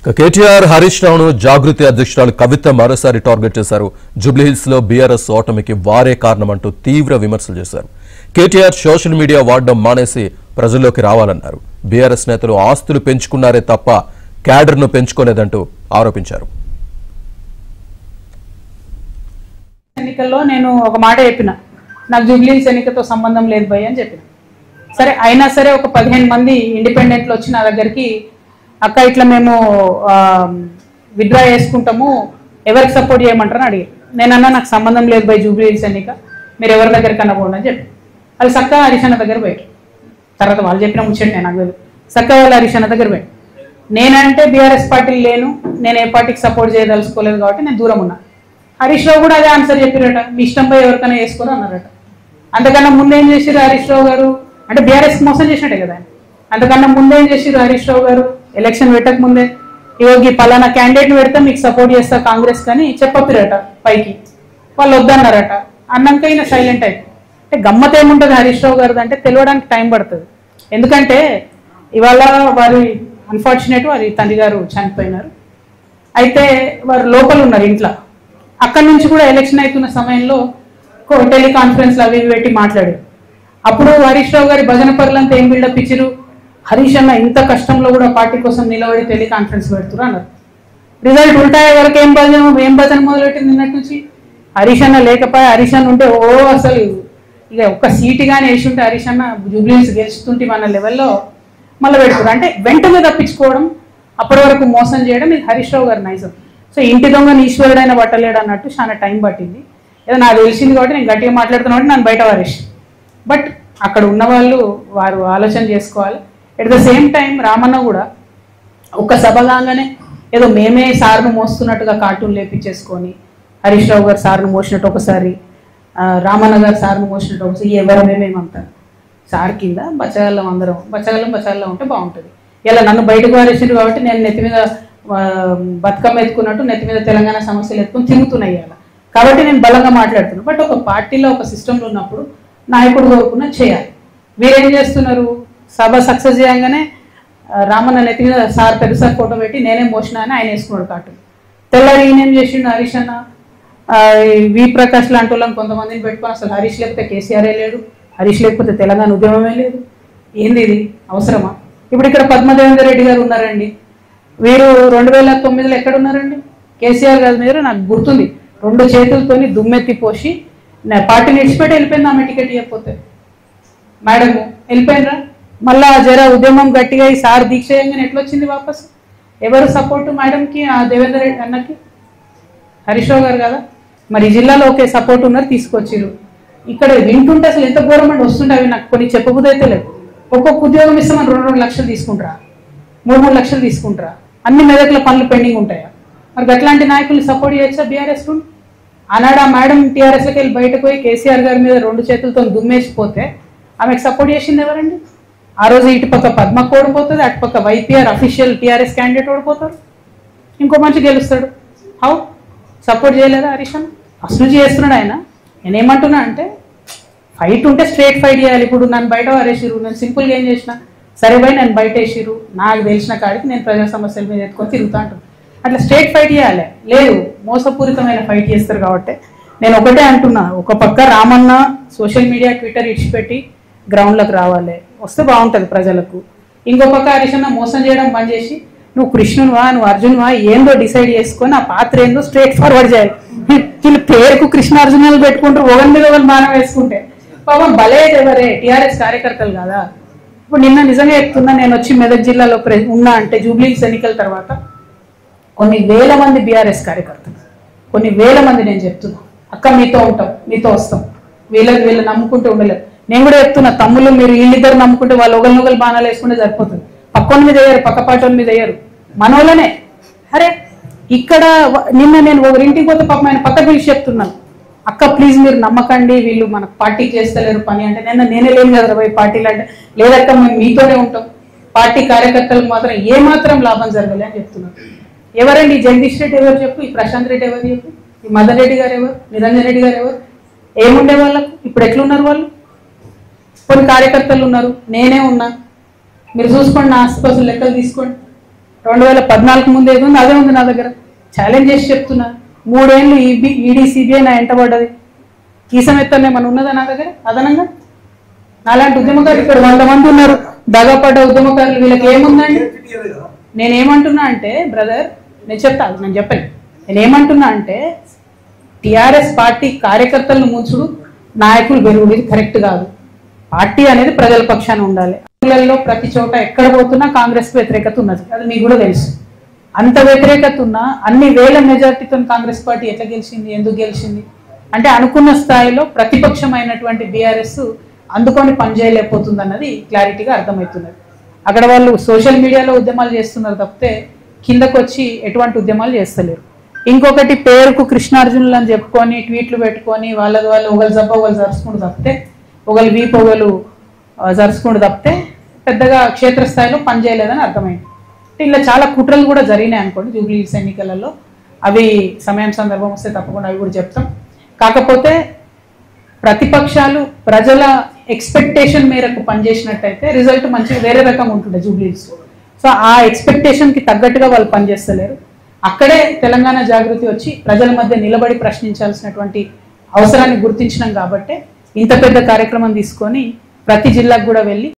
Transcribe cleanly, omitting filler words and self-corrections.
కేటీఆర్ హరీష్ రావును జాగృతి అధ్యక్షురాలు కవిత మరోసారి టార్గెట్ చేశారు. జూబ్లీహిల్స్ లో బీఆర్ఎస్ ఓటమికి వారే కారణమంటూ తీవ్ర విమర్శలు చేశారు. కేటీఆర్ సోషల్ మీడియా వాడడం మానేసి ప్రజల్లోకి రావాలన్నారు. బీఆర్ఎస్ నేతలు ఆస్తులు పెంచుకున్నారే తప్ప క్యాడర్ను పెంచుకోలేదంటూ ఆరోపించారు. ఎన్నికల్లో నేను ఒక మాట చెప్పిన, నాకు జూబ్లీహిల్స్ ఎన్నికతో సంబంధం లేదు భయ్ అని చెప్పిన. సరే అయినా సరే ఒక 15 మంది ఇండిపెండెంట్లు వచ్చి నా దగ్గరికి, అక్క ఇట్లా మేము విత్డ్రా చేసుకుంటాము, ఎవరికి సపోర్ట్ చేయమంటారని అడిగారు. నేనన్నా నాకు సంబంధం లేదు భయ్ జూబ్లీహిల్స్ ఎన్నిక, మీరు ఎవరి దగ్గరికి అనకూడదు అని చెప్పి వాళ్ళు చక్క హరీష్ అన్న దగ్గర పోయారు. తర్వాత వాళ్ళు చెప్పిన ముచ్చండి నేను నాకు తెలియదు. చక్క వాళ్ళు హరీష్ అన్న దగ్గర పోయారు. నేనంటే బీఆర్ఎస్ పార్టీలు లేను, నేను ఏ పార్టీకి సపోర్ట్ చేయదలుచుకోలేదు కాబట్టి నేను దూరం ఉన్నా. హరీష్ రావు కూడా అదే ఆన్సర్ చెప్పారట, మీ ఇష్టం పోయి ఎవరికైనా వేసుకొని అన్నారట. అంతకన్నా ముందేం చేసిరు హరీష్ రావు గారు అంటే బీఆర్ఎస్ మోసం చేసినట్టే కదా. అంతకన్నా ముందేం చేసిరు హరీష్ రావు గారు, ఎలక్షన్ పెట్టక ముందే ఇవ్వకి పలానా క్యాండిడేట్ పెడితే మీకు సపోర్ట్ చేస్తా కాంగ్రెస్ కానీ చెప్పపిరట పైకి, వాళ్ళు వద్దన్నారట. అన్నాక ఈయన సైలెంట్ అయిపోయి. అంటే గమ్మత్ ఏముంటుంది హరీష్ రావు గారిది అంటే తెలియడానికి టైం పడుతుంది. ఎందుకంటే ఇవాళ వారి అన్ఫార్చునేట్ వారి తండ్రి గారు చనిపోయినారు. అయితే వారు లోపల ఉన్నారు ఇంట్లో. అక్కడి నుంచి కూడా ఎలక్షన్ అవుతున్న సమయంలో టెలికాన్ఫరెన్స్లు అవి పెట్టి మాట్లాడారు. అప్పుడు హరీష్ రావు గారి భజన పరులంతా ఏం బిల్డప్ ఇచ్చిరు, హరీష్ అన్న ఇంత కష్టంలో కూడా పార్టీ కోసం నిలబడి టెలికాన్ఫరెన్స్ పెడుతున్నారు అన్నారు. రిజల్ట్ ఉల్టాయే వరకు ఏం భజన మొదలెట్టింది నిన్నటి నుంచి. హరీష్ అన్న లేకపోయా, హరీష్ అన్న ఉంటే అసలు ఇక ఒక్క సీటు కానీ వేసి ఉంటే హరీష్ అన్న జూబ్లీహిల్స్ గెలుస్తుంటే మన లెవెల్లో మళ్ళీ పెడుతున్నారు. అంటే వెంటనే తప్పించుకోవడం, అప్పటి వరకు మోసం చేయడం, ఇది హరీష్ రావు గారి నైజం. సో ఇంటి దొంగని ఈశ్వరుడైనా పట్టలేడు అన్నట్టు చాలా టైం పట్టింది. ఏదో నాకు తెలిసింది కాబట్టి నేను గట్టిగా మాట్లాడుతున్నా కాబట్టి నన్ను బయట వారేసి. బట్ అక్కడ ఉన్న వాళ్ళు వారు ఆలోచన చేసుకోవాలి. At the same time Ramanna కూడా ఒక్క సభ కాగానే ఏదో మేమే సార్ను మోస్తున్నట్టుగా కార్టూన్ లేపించేసుకొని, హరీష్ రావు గారు సార్ను మోసినట్టు ఒకసారి, రామన్న గారు సార్ను మోసినట్టు ఒకసారి, ఎవరు మేమేమంటారు సార్ కింద బచ్చగల్లం అందరం బచ్చగల్లం ఉంటే బాగుంటుంది. ఇలా నన్ను బయటకు వారేసిండ్రు కాబట్టి నేను నెత్తి మీద బతుకమ్మ ఎత్తుకున్నట్టు నెత్తి మీద తెలంగాణ సమస్యలు ఎత్తుకుని తిరుగుతున్నాయి అలా. కాబట్టి నేను బలంగా మాట్లాడుతున్నాను. బట్ ఒక పార్టీలో ఒక సిస్టంలో ఉన్నప్పుడు నాయకుడు కోరుకున్న చేయాలి. మీరేం చేస్తున్నారు, సభ సక్సెస్ చేయగానే రామన్న నెత్తి మీద సార్ పెద్ద సార్ ఫోటో పెట్టి నేనే మోసినా అని ఆయన వేసుకున్నాడు కార్టూన్. తెల్లారి ఈయనేం చేసిండు, హరీష్ అన్న వి ప్రకాష్ లాంటి వాళ్ళని కొంతమందిని పెట్టుకొని అసలు హరీష్ లేకపోతే కేసీఆరే లేడు, హరీష్ లేకపోతే తెలంగాణ ఉద్యమమే లేదు. ఏంది ఇది అవసరమా? ఇప్పుడు ఇక్కడ పద్మదేవేందర్ రెడ్డి గారు ఉన్నారండి. వీరు 2009లో ఎక్కడ ఉన్నారండి? కేసీఆర్ గారి మీద నాకు గుర్తుంది, 2 చేతులతోని దుమ్మెత్తి పోసి పార్టీని ఇడిచిపెట్టి వెళ్ళిపోయింది ఆమె టికెట్ ఇవ్వకపోతే. మేడం వెళ్ళిపోయినరా, మళ్ళా జర ఉద్యమం గట్టిగా ఈ సార్ దీక్ష చేయగానే ఎట్లొచ్చింది వాపస్? ఎవరు సపోర్టు మేడంకి, ఆ దేవేందర్ రెడ్డి అన్నకి? హరీష్ రావు గారు కదా. మరి జిల్లాలో ఒకే సపోర్ట్ ఉన్నారు, తీసుకొచ్చిరు. ఇక్కడ వింటుంటే అసలు ఎంత గవర్నమెంట్ వస్తుంటే అవి నాకు కొన్ని చెప్పబుద్ధి అయితే లేదు. ఒక్కొక్క ఉద్యోగం ఇస్తే మనం 2 లక్షలు తీసుకుంటారా, 3 లక్షలు తీసుకుంటారా? అన్ని మెదకుల పనులు పెండింగ్ ఉంటాయా? మరి అట్లాంటి నాయకుల్ని సపోర్ట్ చేయొచ్చా బీఆర్ఎస్? ఆనాడు ఆ మేడం టీఆర్ఎస్లోకి వెళ్ళి బయటకు పోయి కేసీఆర్ గారి మీద 2 చేతులతో దుమ్మేసిపోతే ఆమెకు సపోర్ట్ చేసింది ఎవరండి? ఆ రోజు ఇటు పక్క పద్మకు ఓడిపోతుంది, అటు పక్క వైపీఆర్ అఫీషియల్ టీఆర్ఎస్ క్యాండిడేట్ ఓడిపోతారు, ఇంకో మంచి గెలుస్తాడు. హౌ సపోర్ట్ చేయలేదా హరీష్ అన్న? అసలు చేస్తున్నాడు ఆయన. నేనేమంటున్నా అంటే ఫైట్ ఉంటే స్ట్రేట్ ఫైట్ చేయాలి. ఇప్పుడు నన్ను బయట వారేసిరు, నేను సింపుల్గా ఏం చేసిన, సరే పోయి నన్ను బయట వేసిరు, నాకు తెలిసిన కాడికి నేను ప్రజా సమస్యల మీద ఎత్తుకొని తిరుగుతా అంటాను. అట్లా స్ట్రేట్ ఫైట్ చేయాలి. లేదు, మోసపూరితమైన ఫైట్ చేస్తారు కాబట్టి నేను ఒకటే అంటున్నా, ఒక పక్క రామన్న సోషల్ మీడియా ట్విట్టర్ ఇడిచిపెట్టి గ్రౌండ్లోకి రావాలి, వస్తే బాగుంటుంది ప్రజలకు. ఇంకో పక్క హరీష్ అన్న మోసం చేయడం బంద్ చేసి నువ్వు కృష్ణునివా నువ్వు అర్జున్వా ఏందో డిసైడ్ చేసుకొని ఆ పాత్ర ఏందో స్ట్రేట్ ఫార్వర్డ్ చేయాలి. వీళ్ళు పేరుకు కృష్ణార్జునాలు పెట్టుకుంటారు, ఒకరి మీద ఒకరు బాణం వేసుకుంటే పాపం బలేది ఎవరే, టీఆర్ఎస్ కార్యకర్తలు కదా. ఇప్పుడు నిన్న నిజంగా చెప్తున్నా, నేను వచ్చి మెదక్ జిల్లాలో ఉన్నా అంటే జూబ్లీహిల్స్ ఎన్నికల తర్వాత కొన్ని వేల మంది బీఆర్ఎస్ కార్యకర్తలు, కొన్ని వేల మంది నేను చెప్తున్నా, అక్క మీతో ఉంటాం, మీతో వస్తాం, వీళ్ళు నమ్ముకుంటూ ఉండలేదు. నేను కూడా చెప్తున్నా, తమ్ముళ్ళు మీరు వీళ్ళిద్దరు నమ్ముకుంటే వాళ్ళు ఒకరినొకరు బాణాలు వేసుకుంటే సరిపోతుంది. పక్కన మీద వేయరు, పక్క పార్టీ మీద వేయరు, మనోళ్ళనే. అరే ఇక్కడ నిన్న నేను ఒకరింటికి పోతే పాపం ఆయన పక్క పిలిచి చెప్తున్నాను, అక్క ప్లీజ్ మీరు నమ్మకండి, వీళ్ళు మనకు పార్టీకి చేస్తలేరు పని అంటే. నేనే లేను కదా పోయి పార్టీలు అంటే, లేదక్క మేము మీతోనే ఉంటాం, పార్టీ కార్యకర్తలకు మాత్రం ఏమాత్రం లాభం జరగలే అని చెప్తున్నాను. ఎవరండి ఈ జగదీష్ రెడ్డి ఎవరు చెప్పు, ఈ ప్రశాంత్ రెడ్డి ఎవరు చెప్పు, ఈ మదన్ రెడ్డి గారు ఎవరు, నిరంజన్ రెడ్డి గారు ఎవరు? ఏముండే వాళ్ళకు ఇప్పుడు ఎట్లున్నారు వాళ్ళు? కొన్ని కార్యకర్తలు ఉన్నారు, నేనే ఉన్నా, మీరు చూసుకోండి, నా ఆస్తిపాస్తులు లెక్కలు తీసుకోండి. 2014 ముందు ఏది ఉంది అదే ఉంది నా దగ్గర. ఛాలెంజ్ చేసి చెప్తున్నా. 3 ఏళ్ళు ఈడీ సిబిఐ నా ఎంట పడ్డది. కీసం ఎత్తనే మన ఉన్నదా నా దగ్గర అదనంగా? అలాంటి ఉద్యమకారులు ఇక్కడ 100 మంది ఉన్నారు. దగపడ్డ ఉద్యమకారులు. వీళ్ళకి ఏముందండి? నేనేమంటున్నా అంటే బ్రదర్, నేను చెప్పాను. నేనేమంటున్నా అంటే టిఆర్ఎస్ పార్టీ కార్యకర్తలను ముంచుడు, నాయకులు వెలుగుడు, ఇది కరెక్ట్ కాదు. పార్టీ అనేది ప్రజల పక్షాన ఉండాలి. ఊళ్ళల్లో ప్రతి చోట ఎక్కడ పోతున్నా కాంగ్రెస్ వ్యతిరేకత ఉన్నది, అది మీకు కూడా తెలుసు. అంత వ్యతిరేకత ఉన్నా అన్ని వేల మెజార్టీతో కాంగ్రెస్ పార్టీ ఎట్లా గెలిచింది, ఎందుకు గెలిచింది అంటే అనుకున్న స్థాయిలో ప్రతిపక్షమైనటువంటి బీఆర్ఎస్ అందుకొని పనిచేయలేకపోతుంది అన్నది క్లారిటీగా అర్థమవుతున్నది. అక్కడ వాళ్ళు సోషల్ మీడియాలో ఉద్యమాలు చేస్తున్నారు తప్పితే కిందకు వచ్చి ఎటువంటి ఉద్యమాలు చేస్తలేరు. ఇంకొకటి పేరుకు కృష్ణార్జునులు అని చెప్పుకొని ట్వీట్లు పెట్టుకొని వాళ్ళు ఒకళ్ళు జబ్బ ఒకళ్ళు జరుచుకుంటూ తప్పితే, ఒకళ్ళు వీపు ఒకళ్ళు జరుచుకుంటూ తప్పితే పెద్దగా క్షేత్రస్థాయిలో పనిచేయలేదని అర్థమైంది. ఇలా చాలా కుట్రలు కూడా జరిగినాయి అనుకోండి జూబ్లీ హిల్స్ ఎన్నికలలో. అవి సమయం సందర్భం వస్తే తప్పకుండా అవి కూడా చెప్తాం. కాకపోతే ప్రతిపక్షాలు ప్రజల ఎక్స్పెక్టేషన్ మేరకు పనిచేసినట్టయితే రిజల్ట్ మంచిగా వేరే రకంగా ఉంటుండే జూబ్లీ హిల్స్. సో ఆ ఎక్స్పెక్టేషన్కి తగ్గట్టుగా వాళ్ళు పనిచేస్తలేరు. అక్కడే తెలంగాణ జాగృతి వచ్చి ప్రజల మధ్య నిలబడి ప్రశ్నించాల్సినటువంటి అవసరాన్ని గుర్తించినాం కాబట్టి ఇంత పెద్ద కార్యక్రమం తీసుకొని ప్రతి జిల్లాకు కూడా వెళ్ళి